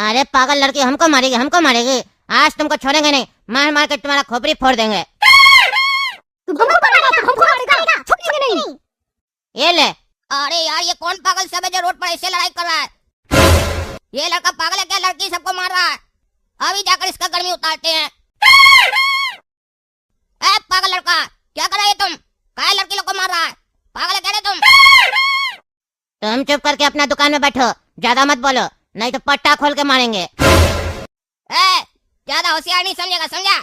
अरे पागल लड़की, हमको मारेगी, हमको मारेगी। आज तुमको छोड़ेंगे नहीं, मार मार के तुम्हारा खोपड़ी फोड़ देंगे। हमको मारेगा, छोड़ेंगे नहीं। ये ले। अरे यार, ये कौन पागल सब है जो रोड पर ऐसे लड़ाई कर रहा है? ये लड़का पागल है क्या? लड़की सबको मार रहा है। अभी जाकर इसका गर्मी उतारते हैं। ए पागल लड़का, क्या कर रहा है तुम? काहे लड़की लोग को मार रहा है? पागल है क्या रे तुम? तुम चुप करके अपना दुकान में बैठो, ज्यादा मत बोलो, नहीं तो पट्टा खोल के मारेंगे। ए, ज्यादा होशियार नहीं समझेगा, समझा?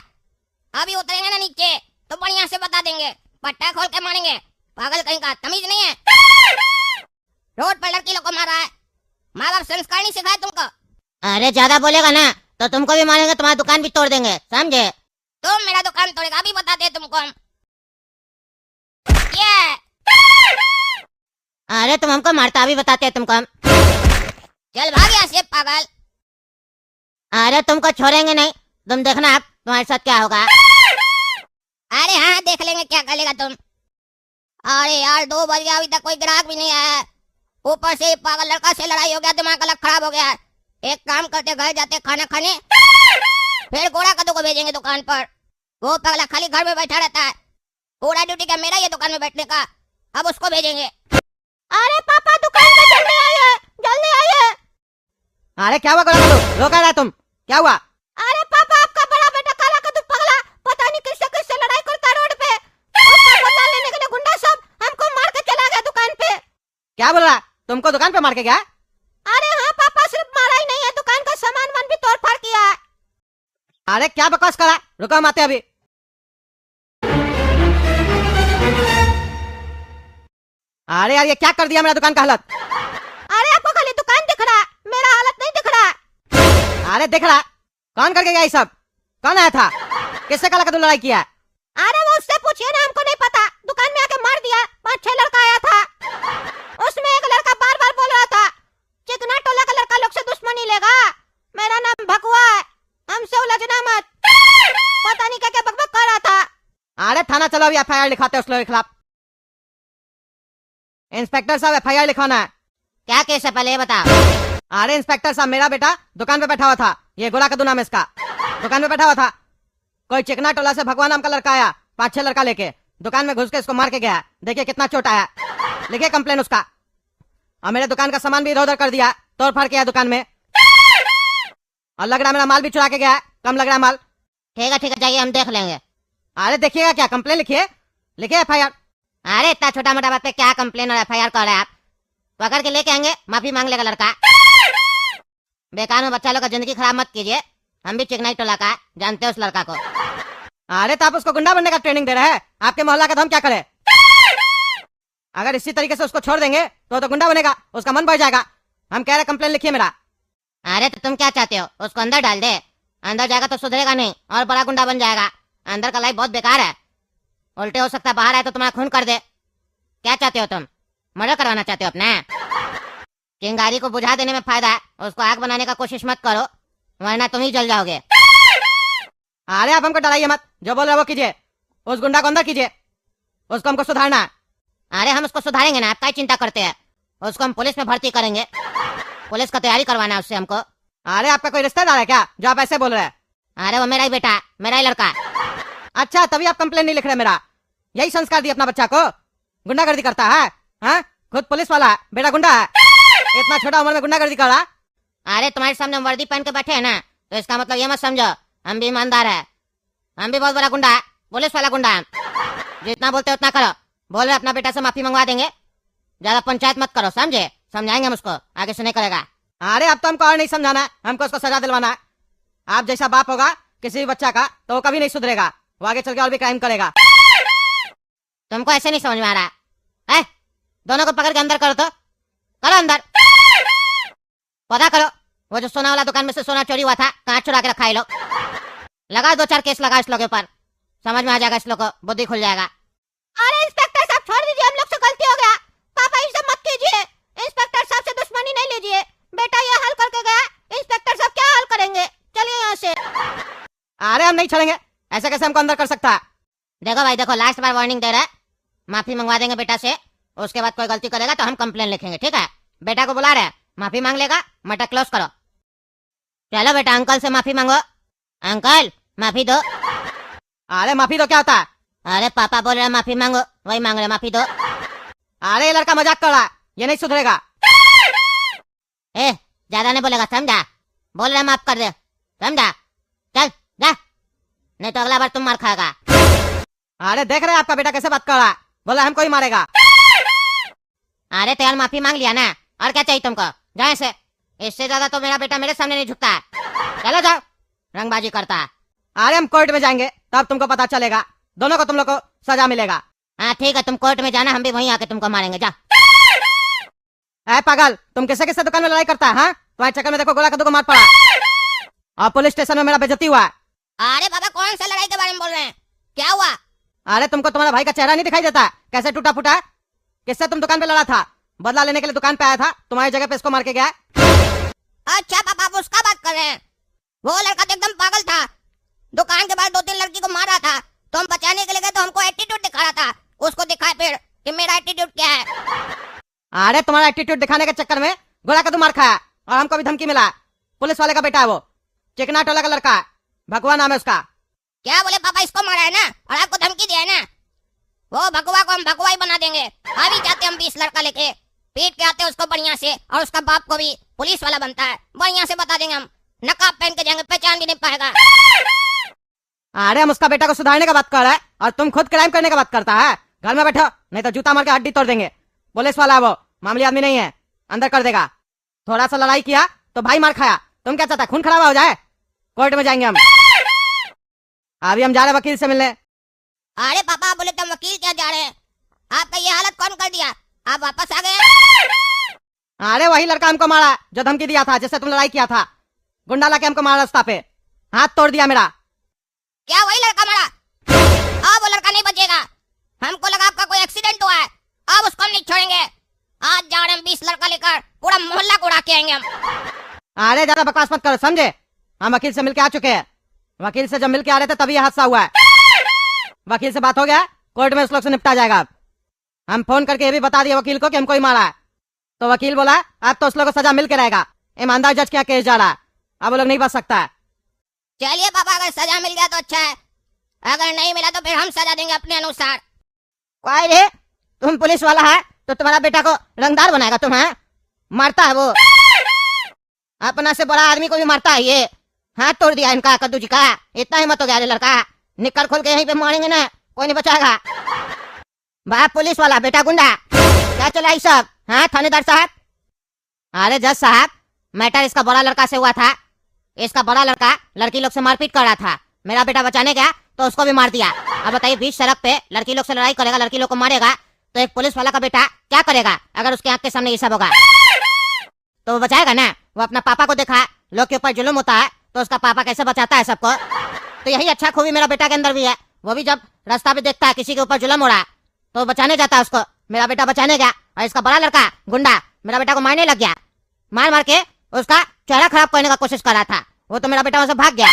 अभी उतरेंगे ना नीचे तो बढ़िया से बता देंगे, पट्टा खोल के मारेंगे। पागल कहीं का, तमीज नहीं है। रोड पर लड़की लोग को मार रहा है। माँ बाप संस्कार नहीं सिखाए तुमको? अरे ज्यादा बोलेगा ना तो तुमको भी मारेंगे, तुम्हारा दुकान भी तोड़ देंगे, समझे? तुम मेरा दुकान तोड़ेगा, अभी बताते हैं तुमको हम। ये अरे तुम हमको मारता, अभी बताते हैं तुमको हम। चल भाग यहाँ से पागल। अरे तुमको छोड़ेंगे नहीं, तुम देखना अब तुम्हारे साथ क्या होगा। अरे हाँ, देख लेंगे क्या कर लेगा तुम। अरे यार, 2 बज गया, अभी तक कोई ग्राहक भी नहीं आया है। ऊपर से पागल लड़का से लड़ाई हो गया, दिमाग अलग खराब हो गया। एक काम करते, घर जाते खाना खाने, फिर गोरा कद्दू को भेजेंगे दुकान पर। वो पागला खाली घर में बैठा रहता है। पूरा ड्यूटी का मेरा ये दुकान में बैठने का, अब उसको भेजेंगे। अरे पापा, दुकान पे जल्दी आइए, जल्दी आइए। अरे क्या हुआ गोरा कद्दू, रो क्या रहा है तुम? क्या हुआ? अरे पापा, आपका बड़ा बेटा काला कद्दू पगला पता नहीं किससे किससे लड़ाई करता रोड पे। उसका बदला लेने के लिए गुंडा सब हमको मार के चला गया दुकान पे। क्या बोल रहा? तुमको दुकान पे मार के गया? अरे हाँ पापा, सिर्फ मारा ही नहीं है, दुकान का सामान वान भी तोड़ फाड़ किया है। अरे क्या बकवास करा, रुको हम आते हैं अभी। अरे यार, ये क्या कर दिया मेरा दुकान का हालत? अरे आपको खाली दुकान दिख रहा है, मेरा हालत नहीं दिख रहा है। अरे देख रहा, कौन करके गया ये सब? कौन आया था? किससे काला कद्दू लड़ाई किया? अरे वो उससे पूछिए ना, हमको नहीं पता। दुकान में आके मार दिया, 5-6 लड़का आया था। उसमें एक लड़का बार बार बोल रहा था, चिकना टोला का लड़का लोग से दुश्मनी लेगा, मेरा नाम भकुआ है, हमसे उलझना मत। पता नहीं क्या क्या बकबक कर रहा था। अरे थाना चलो, अभी FIR लिखाते हैं उस लोगों के खिलाफ। इंस्पेक्टर साहब, FIR लिखवाना है। क्या केस है पहले ये बताओ। अरे इंस्पेक्टर साहब, मेरा बेटा दुकान पे बैठा हुआ था, ये गोरा कद्दू नाम है इसका, दुकान पे बैठा हुआ था। कोई चिकना टोला से भगवान नाम का लड़का आया, 5-6 लड़का लेके दुकान में घुस के इसको मार के गया। देखिए कितना चोट आया, लिखिए कंप्लेन उसका। और मेरे दुकान का सामान भी इधर उधर कर दिया, तोड़ फाड़ किया दुकान में। और लग रहा मेरा माल भी चुरा के गया, कम लग रहा माल। ठीक है जाइए, हम देख लेंगे। अरे देखिएगा क्या, कंप्लेन लिखिए, लिखिए FIR। अरे इतना छोटा मोटा बात पे क्या कंप्लेन और FIR कर रहे हैं आप? पकड़ के लेके आएंगे, माफी मांग लेगा लड़का। बेकार में बच्चा लोग का जिंदगी खराब मत कीजिए, हम भी चिकनाई टोला का जानते हैं उस लड़का को। अरे तो आप उसको गुंडा बनने का ट्रेनिंग दे रहे हैं, आपके मोहल्ला का तो हम क्या करें? अगर इसी तरीके से उसको छोड़ देंगे तो गुंडा बनेगा, उसका मन बढ़ जाएगा। हम कह रहे कंप्लेन लिखिए मेरा। अरे तो तुम क्या चाहते हो, उसको अंदर डाल दे? अंदर जाएगा तो सुधरेगा नहीं और बड़ा गुंडा बन जाएगा। अंदर का लाइफ बहुत बेकार है, उल्टे हो सकता है, बाहर आए तो तुम्हारा खून कर दे। क्या चाहते हो तुम, मर्डर करवाना चाहते हो अपने? चिंगारी को बुझा देने में फायदा है, उसको आग बनाने का कोशिश मत करो, वरना तुम ही जल जाओगे। अरे आप हमको डराइए मत, जो बोल रहे वो कीजिए, उस गुंडा को अंदर कीजिए, उसको हमको सुधारना है। अरे हम उसको सुधारेंगे ना, आप क्या चिंता करते हैं? उसको हम पुलिस में भर्ती करेंगे, पुलिस का तैयारी करवाना है उससे हमको। अरे आपका कोई रिश्तेदार है क्या जो आप ऐसे बोल रहे हैं? अरे वो मेरा ही बेटा है, मेरा ही लड़का है। अच्छा, तभी आप कंप्लेन नहीं लिख रहे मेरा। यही संस्कार दिए अपना बच्चा को, गुंडागर्दी करता है? हाँ, खुद पुलिस वाला है, बेटा गुंडा है, इतना छोटा उम्र में गुंडागर्दी कर रहा। अरे तुम्हारे सामने वर्दी पहन के बैठे है ना, तो इसका मतलब ये मत समझो हम भी ईमानदार है। हम भी बहुत बड़ा गुंडा है, पुलिस वाला गुंडा है। जितना बोलते उतना करो। बोल रहे अपना बेटा से माफी मंगवा देंगे, ज्यादा पंचायत मत करो, समझे? समझाएंगे हम उसको, आगे से नहीं करेगा। अरे अब तो हमको और नहीं समझाना है, हमको उसको सजा दिलवाना है। आप जैसा बाप होगा किसी भी बच्चा का तो वो कभी नहीं सुधरेगा, वो आगे चल के और भी क्राइम करेगा। तुमको ऐसे नहीं समझ में आ रहा है? दोनों को पकड़ के अंदर करो, तो करो अंदर, पता करो वो जो सोना वाला दुकान में से सोना चोरी हुआ था, कहाँ चुरा के रखा है लोग। लगा 2-4 केस लगा इस लोग के ऊपर, समझ में आ जाएगा, इस लोग को बुद्धि खुल जाएगा। अरे इंस्पेक्टर साहब, छोड़ दीजिए, हम लोग से गलती हो गया। पापा ये सब मत कीजिए, इंस्पेक्टर साहब से दुश्मनी नहीं लीजिए। बेटा ये हल करके गया, इंस्पेक्टर साहब क्या हल करेंगे? चलिए यहाँ से। अरे हम नहीं छोड़ेंगे, ऐसे कैसे हमको अंदर कर सकता है? देखो भाई देखो, लास्ट बार वार्निंग दे रहा है, माफी मंगवा देंगे बेटा से, उसके बाद कोई गलती करेगा तो हम कंप्लेन लिखेंगे, ठीक है? बेटा को बुला रहे हैं, माफी मांग लेगा, मटर क्लोज करो। चलो बेटा अंकल से माफी मांगो। अंकल माफी दो। अरे माफी तो क्या होता है? अरे पापा बोल रहे माफी मांगो, वही मांग रहे माफी दो। अरे ये लड़का मजाक कर रहा है, ये नहीं सुधरेगा। ए ज्यादा नहीं बोलेगा, समझा? बोल रहे माफ कर दे, समझा? चल जा, नहीं तो अगला बार तुम मार खाएगा। अरे देख रहे हैं आपका बेटा कैसे बात कर रहा है, बोला हमको ही मारेगा। अरे तो यार माफी मांग लिया ना, और क्या चाहिए तुमको? जाए से, इससे ज्यादा तो मेरा बेटा मेरे सामने नहीं झुकता है। चलो जाओ, रंगबाजी करता है। अरे हम कोर्ट में जाएंगे तब तुमको पता चलेगा, दोनों को तुम लोग को सजा मिलेगा। हाँ ठीक है, तुम कोर्ट में जाना, हम भी वहीं आके तुमको मारेंगे। जा। ऐ पागल, तुम किससे किससे दुकान में लड़ाई करता है? हाँ, तुम्हारे चक्कर में देखो गोला कद्दू को मार पड़ा और पुलिस स्टेशन में मेरा बेइज्जती हुआ। अरे बाबा कौन सा लड़ाई के बारे में बोल रहे हैं? क्या हुआ? अरे तुमको तुम्हारा भाई का चेहरा नहीं दिखाई देता? कैसे टूटा फूटा है? किससे तुम दुकान पे लड़ा था? बदला लेने के लिए दुकान पे आया था, तुम्हारी जगह पे इसको मार के गया। अच्छा पापा आप उसका बात कर रहे हैं? वो लड़का तो एकदम पागल था, दुकान के बाहर 2-3 लड़की को मार रहा था, तो हम बचाने के लिए गए तो हमको एटीट्यूड दिखा रहा था। उसको दिखाए फिर कि मेरा एटीट्यूड क्या है। अरे तुम्हारा एटीट्यूड दिखाने के चक्कर में गोला कद्दू मार खाया और हमको भी धमकी मिला। पुलिस वाले का बेटा है वो, चिकना टोला का लड़का है, भगवा नाम है उसका। क्या बोले पापा, इसको मारा है ना और आपको धमकी दिया है ना? वो भगवा को हम भगवा ही बना देंगे। अभी जाते हम 20 लड़का लेके, पीट के आते उसको बढ़िया से, और उसका बाप को भी पुलिस वाला बनता है, बढ़िया से बता देंगे हम। नकाब पहन के जाएंगे, पहचान भी नहीं पाएगा। अरे हम उसका बेटा को सुधारने का बात कर रहा है और तुम खुद क्राइम करने का बात करता है। घर में बैठो, नहीं तो जूता मार के हड्डी तोड़ देंगे। पुलिस वाला है वो, मामूली आदमी नहीं है, अंदर कर देगा। थोड़ा सा लड़ाई किया तो भाई मार खाया, तुम क्या चाहता है खून खराबा हो जाए? कोर्ट में जाएंगे हम। अभी हम जा रहे वकील से मिलने। अरे पापा बोले तुम वकील क्या जा रहे हैं? आपका ये हालत कौन कर दिया? आप वापस आ गए? अरे वही लड़का हमको मारा जो धमकी दिया था, जिससे तुम लड़ाई किया था। गुंडा लाके हमको मारा रास्ता पे, हाथ तोड़ दिया मेरा। क्या वही लड़का मारा? अब वो लड़का नहीं बचेगा। हमको लगा आपका कोई एक्सीडेंट हुआ है, अब उसको हम नहीं छोड़ेंगे। आज जा रहे हम 20 लड़का लेकर, पूरा मोहल्ला को उड़ा के आएंगे हम। अरे ज्यादा बकवास मत करो, समझे? हम वकील से मिलके आ चुके हैं। वकील से जब मिलके आ रहे थे तभी ये हादसा हुआ है। वकील से बात हो गया, कोर्ट में उस लोग से निपटा जाएगा। अब हम फोन करके ये भी बता दिए वकील को कि हमको ही मारा है, तो वकील बोला अब तो उस लोग को सजा मिल के रहेगा। ईमानदार जज क्या केस जा रहा है, अब वो लोग नहीं बच सकता है। चलिए पापा, अगर सजा मिल गया तो अच्छा है, अगर नहीं मिला तो फिर हम सजा देंगे अपने अनुसार। कोई रे, तुम पुलिस वाला है तो तुम्हारा बेटा को रंगदार बनाएगा तुम? है मारता है वो, अपना से बड़ा आदमी को भी मारता है ये। हाथ तोड़ दिया इनका कद्दू जी का, इतना हिम्मत हो गया रे लड़का। निकल खोल के यहीं पे मारेंगे ना, कोई नहीं बचाएगा। बाप पुलिस वाला, बेटा गुंडा, क्या चला ये सब? हाँ थानेदार साहब। अरे जज साहब, मैटर इसका बड़ा लड़का से हुआ था। इसका बड़ा लड़का लड़की लोग से मारपीट कर रहा था, मेरा बेटा बचाने गया तो उसको भी मार दिया। अब बताइए, बीच सड़क पे लड़की लोग से लड़ाई करेगा, लड़की लोग को मारेगा, तो एक पुलिस वाला का बेटा क्या करेगा? अगर उसके आंख के सामने ये सब होगा तो वो बचाएगा ना? वो अपना पापा को देखा लोग के ऊपर जुल्म होता है तो उसका पापा कैसे बचाता है सबको, तो यही अच्छा खूबी मेरा बेटा के अंदर भी है। वो भी जब रास्ता पे देखता है किसी के ऊपर जुल्म हो रहा है तो बचाने जाता है उसको। मेरा बेटा बचाने गया और इसका बड़ा लड़का गुंडा मेरा बेटा को मारने लग गया। मार मार के उसका चेहरा खराब करने का कोशिश कर रहा था, वो तो मेरा बेटा वहां से भाग गया।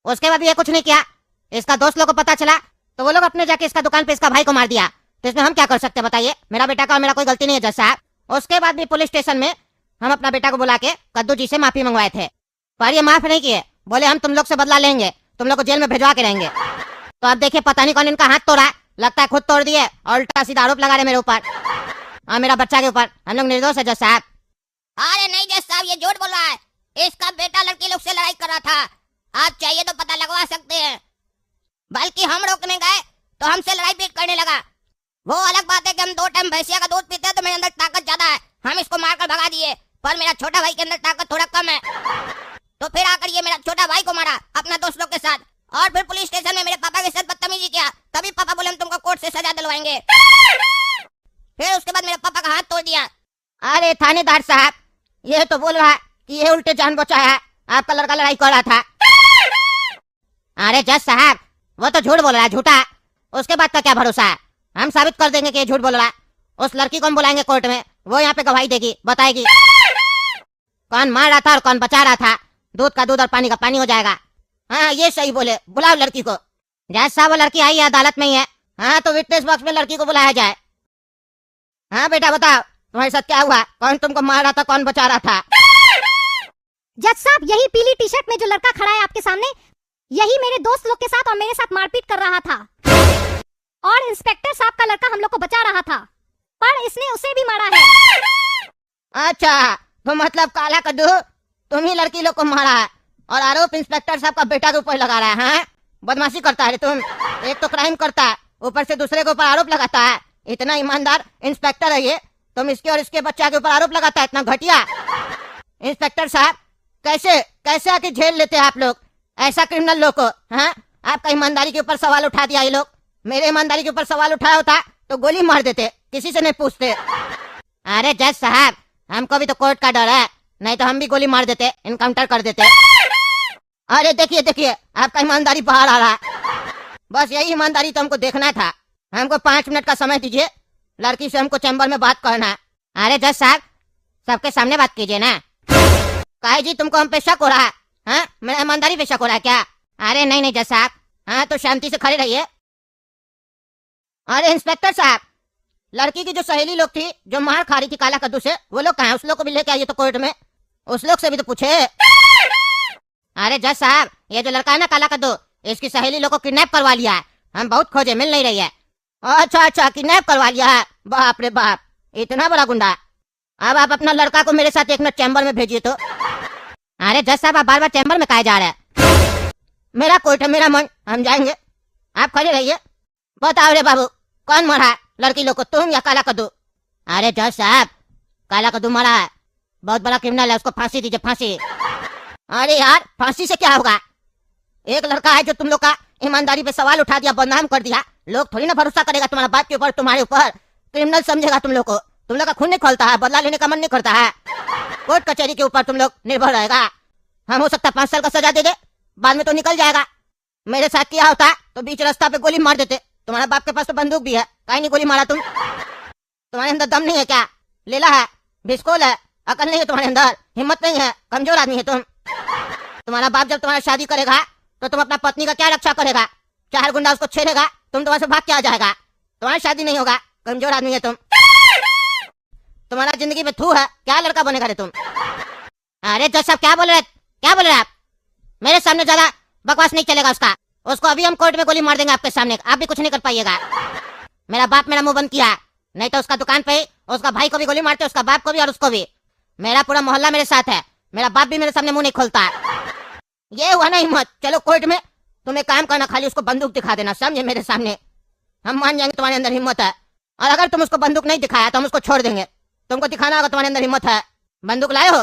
उसके बाद भी ये कुछ नहीं किया। इसका दोस्त लोग को पता चला तो वो लोग अपने जाके इसका दुकान पे इसका भाई को मार दिया। तो इसमें हम क्या कर सकते हैं बताइए? मेरा बेटा का और मेरा कोई गलती नहीं है जज साहब। उसके बाद भी पुलिस स्टेशन में हम अपना बेटा को बुला के कद्दू जी से माफी मंगवाए थे, पर ये माफ नहीं किए। बोले हम तुम लोग से बदला लेंगे, तुम लोग को जेल में भेजवा के रहेंगे। तो अब देखिए पता नहीं कौन इनका हाथ तोड़ा, लगता है खुद तोड़ दिए और उल्टा सीधा आरोप लगा रहे मेरे ऊपर और मेरा बच्चा के ऊपर। हम लोग निर्दोष है जज साहब। अरे नहीं जज साहब, ये झूठ बोल रहा है। इसका बेटा लड़की लोग से लड़ाई कर रहा था, आप चाहिए तो पता लगवा सकते हैं। बल्कि हम रोकने गए तो हमसे लड़ाई पीट करने लगा। वो अलग बात है कि हम 2 टाइम भैंसिया का दूध पीते हैं तो मेरे अंदर ताकत ज्यादा है, हम इसको मारकर भगा दिए, पर मेरा छोटा भाई के अंदर ताकत थोड़ा कम है। तो फिर आकर ये मेरा छोटा भाई को मारा अपना दोस्त लोग के साथ, और फिर पुलिस स्टेशन में मेरे पापा के साथ बदतमीजी किया। तभी पापा बोले हम तुमको कोर्ट से सजा दिलवाएंगे। फिर उसके बाद मेरे पापा का हाथ तोड़ दिया। अरे थानेदार साहब, ये तो बोल रहा है कि ये उल्टे जान बचाया है, आपका लड़का लड़ाई कर रहा था। अरे जज साहब, वो तो झूठ बोल रहा है, झूठा। उसके बाद का क्या भरोसा है? हम साबित कर देंगे कि ये झूठ बोल रहा है। उस लड़की को हम बुलाएंगे कोर्ट में, वो यहाँ पे गवाही देगी, बताएगी कौन मार रहा था और कौन बचा रहा था। दूध का दूध और पानी का पानी हो जाएगा। हाँ ये सही बोले, बुलाओ लड़की को। जज साहब वो लड़की आई है, अदालत में ही है। हाँ तो विटनेस बॉक्स में लड़की को बुलाया जाए। हाँ बेटा बताओ तुम्हारे साथ क्या हुआ, कौन तुमको मार रहा था, कौन बचा रहा था? जज साहब, यही पीली टी शर्ट में जो लड़का खड़ा है आपके सामने, यही मेरे दोस्त लोग के साथ और मेरे साथ मारपीट कर रहा था। और इंस्पेक्टर साहब का लड़का हम लोग को बचा रहा था, पर इसने उसे भी मारा है। अच्छा, तो मतलब काला कद्दू तुम ही लड़की लोग को मारा है और आरोप इंस्पेक्टर साहब का बेटा के ऊपर लगा रहा है। हाँ? बदमाशी करता है तुम। एक तो क्राइम करता है, ऊपर से दूसरे के ऊपर आरोप लगाता है। इतना ईमानदार इंस्पेक्टर है ये, तुम इसके और इसके बच्चा के ऊपर आरोप लगाता है। इतना घटिया। इंस्पेक्टर साहब, कैसे कैसे आके झेल लेते हैं आप लोग ऐसा क्रिमिनल लोग को? हाँ, आपका ईमानदारी के ऊपर सवाल उठा दिया ये लोग। मेरे ईमानदारी के ऊपर सवाल उठाया होता तो गोली मार देते, किसी से नहीं पूछते। अरे जज साहब, हमको भी तो कोर्ट का डर है, नहीं तो हम भी गोली मार देते, इनकाउंटर कर देते। अरे देखिए देखिए, आपका ईमानदारी बाहर आ रहा है। बस यही ईमानदारी तो हमको देखना था। हमको 5 मिनट का समय दीजिए, लड़की से हमको चैम्बर में बात करना है। अरे जज साहब, सबके सामने बात कीजिए ना। काहे जी, तुमको हम पे शक हो रहा है? हाँ, मेरा ईमानदारी पे शक हो रहा है क्या? अरे नहीं नहीं जज साहब, हाँ तो शांति से खड़े रहिए। अरे इंस्पेक्टर साहब, लड़की की जो सहेली लोग थी जो मार खा रही थी काला कद्दू से, वो लोग कहाँ है? उस लोग को भी लेके आइए तो कोर्ट में, उस लोग से भी तो पूछे। अरे जज साहब, ये जो लड़का है ना काला कद्दू, इसकी सहेली लोग को किडनैप करवा लिया है। हम बहुत खोजे, मिल नहीं रही है। अच्छा अच्छा, किडनैप करवा लिया है। बाप रे बाप, इतना बड़ा गुंडा। अब आप अपना लड़का को मेरे साथ 1 मिनट चैम्बर में भेजिए तो। अरे जज साहब, आप बार बार चैम्बर में काहे जा रहे हैं? मेरा कोर्ट है, मेरा मन, हम जाएंगे, आप खड़े रहिए। बताओ रे बाबू, कौन मरा है लड़की लोग को, तुम या काला कद्दू? अरे जज साहब, काला कद्दू मरा है, बहुत बड़ा क्रिमिनल है, उसको फांसी दीजिए, फांसी। अरे यार, फांसी से क्या होगा? एक लड़का है जो तुम लोग का ईमानदारी पे सवाल उठा दिया, बदनाम कर दिया। लोग थोड़ी ना भरोसा करेगा तुम्हारा बाप के ऊपर, तुम्हारे ऊपर। क्रिमिनल समझेगा तुम लोग को, तुम लोग का खून नहीं खोलता है, बदला लेने का मन नहीं करता है। कोर्ट कचहरी के ऊपर तुम लोग निर्भर रहेगा। हम हो सकता 5 साल का सजा दे दे, बाद में तो निकल जाएगा। मेरे साथ किया होता तो बीच रास्ता पे गोली मार देते। तुम्हारे बाप के पास तो बंदूक भी है, काहे नहीं गोली मारा तुम? तुम्हारे अंदर दम नहीं है क्या? लेला है, भिस्कोल है, अकल नहीं है तुम्हारे अंदर, हिम्मत नहीं है, कमजोर आदमी है तुम। तुम्हारा बाप जब तुम्हारा शादी करेगा तो तुम अपना पत्नी का क्या रक्षा करेगा? 4 गुंडा उसको छेड़ेगा, तुम तुम्हारे से भाग के आ जाएगा, तुम्हारी शादी नहीं होगा, कमजोर आदमी है तुम। तुम्हारा जिंदगी में थू है, क्या लड़का बनेगा रे तुम? अरे जज साहब, क्या बोल रहे, क्या बोल रहे आप? मेरे सामने ज्यादा बकवास नहीं चलेगा उसका। उसको अभी हम कोर्ट में गोली मार देंगे आपके सामने, आप भी कुछ नहीं कर पाइएगा। मेरा बाप मेरा मुंह बंद किया, नहीं तो उसका दुकान पे उसका भाई को भी गोली मारते, उसका बाप को भी और उसको भी। मेरा पूरा मोहल्ला मेरे साथ है, मेरा बाप भी मेरे सामने मुंह नहीं खोलता। ये हुआ ना हिम्मत, चलो कोर्ट में। तुम एक काम करना, खाली उसको बंदूक दिखा देना, समझे? मेरे सामने हम मान जाएंगे तुम्हारे अंदर हिम्मत है। और अगर तुम उसको बंदूक नहीं दिखाया तो हम उसको छोड़ देंगे। तुमको दिखाना होगा तुम्हारे अंदर हिम्मत है। बंदूक लाए हो?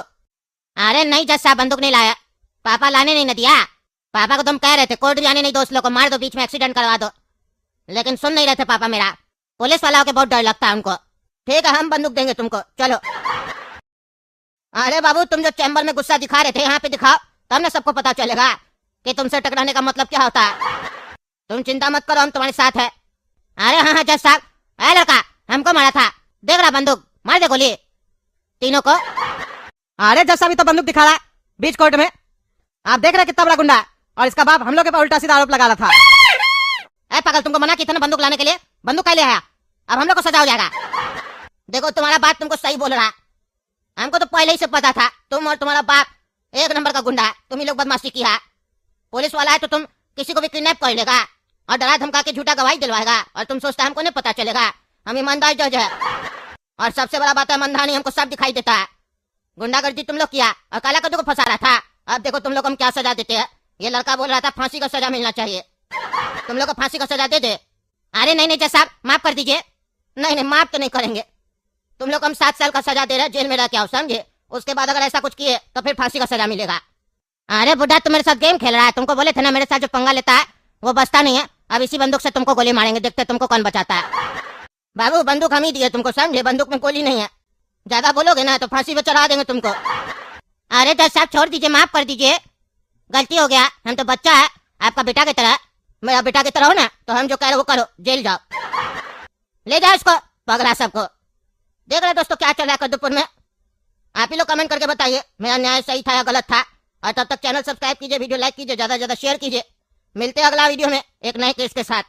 अरे नहीं जज साहब, बंदूक नहीं लाया, पापा लाने नहीं न दिया। पापा को तुम कह रहे थे कोर्ट जाने नहीं दो, उस लोग को मार दो, बीच में एक्सीडेंट करवा दो, लेकिन सुन नहीं रहे थे पापा मेरा। पुलिस वाला के बहुत डर लगता है उनको। ठीक है, हम बंदूक देंगे तुमको, चलो। अरे बाबू, तुम जो चैम्बर में गुस्सा दिखा रहे थे, यहाँ पे दिखाओ, तब ना सबको पता चलेगा कि तुमसे टकराने का मतलब क्या होता है। तुम चिंता मत करो, हम तुम्हारे साथ है। अरे हाँ हाँ जज साहब, अरे लड़का हमको मारा था, देख रहा बंदूक, मार दे गोली तीनों को। अरे जज साहब, तो बंदूक दिखा रहा है बीच कोर्ट में, आप देख रहे कितना बड़ा गुंडा है। और इसका बाप हम लोग के ऊपर उल्टा सीधा आरोप लगा रहा था। अरे पागल, तुमको मना किया था ना बंदूक लाने के लिए, बंदूक का ले आया, अब हम लोग को सजा हो जाएगा। देखो तुम्हारा बाप तुमको सही बोल रहा है, हमको तो पहले ही से पता था तुम और तुम्हारा बाप 1 नंबर का गुंडा है। तुम ही लोग बदमाशी की है। पुलिस वाला है तो तुम किसी को भी किडनैप कर लेगा और डरा धमका के झूठा गवाही दिलवाएगा, और तुम सोचता है हमको नहीं पता चलेगा, हम ईमानदार जज है। और सबसे बड़ा बात है, मनधानी हमको सब दिखाई देता है। गुंडागर्दी तुम लोग किया और काला कद्दू को फंसा रहा था। अब देखो तुम लोग हम क्या सजा देते हैं। ये लड़का बोल रहा था फांसी का सजा मिलना चाहिए, तुम लोग को फांसी का सजा दे दे। अरे नहीं नहीं जज साहब, माफ कर दीजिए। नहीं नहीं, माफ तो नहीं करेंगे। तुम लोग हम 7 साल का सजा दे रहे हैं, जेल में रह के आओ, समझे? उसके बाद अगर ऐसा कुछ किए तो फिर फांसी का सजा मिलेगा। अरे बुढ़ा, तुम मेरे साथ गेम खेल रहा है, तुमको बोले थे ना मेरे साथ जो पंगा लेता है वो बचता नहीं है। अब इसी बंदूक से तुमको गोली मारेंगे, देखते तुमको कौन बचाता है। बाबू बंदूक हम ही दिए तुमको, समझे? बंदूक में गोली नहीं है, ज्यादा बोलोगे ना तो फांसी पे चढ़ा देंगे तुमको। अरे जज साहब छोड़ दीजिए, माफ कर दीजिए, गलती हो गया। हम तो बच्चा है आपका बेटा की तरह, मेरा बेटा की तरह हो ना, तो हम जो कह रहे वो करो, जेल जाओ, ले जाओ इसको पगला सबको। देख रहे दोस्तों क्या चल रहा है कद्दूपुर में? आप ही लोग कमेंट करके बताइए मेरा न्याय सही था या गलत था। और तब तक चैनल सब्सक्राइब कीजिए, वीडियो लाइक कीजिए, ज्यादा से ज्यादा शेयर कीजिए। मिलते हैं अगला वीडियो में एक नए केस के साथ।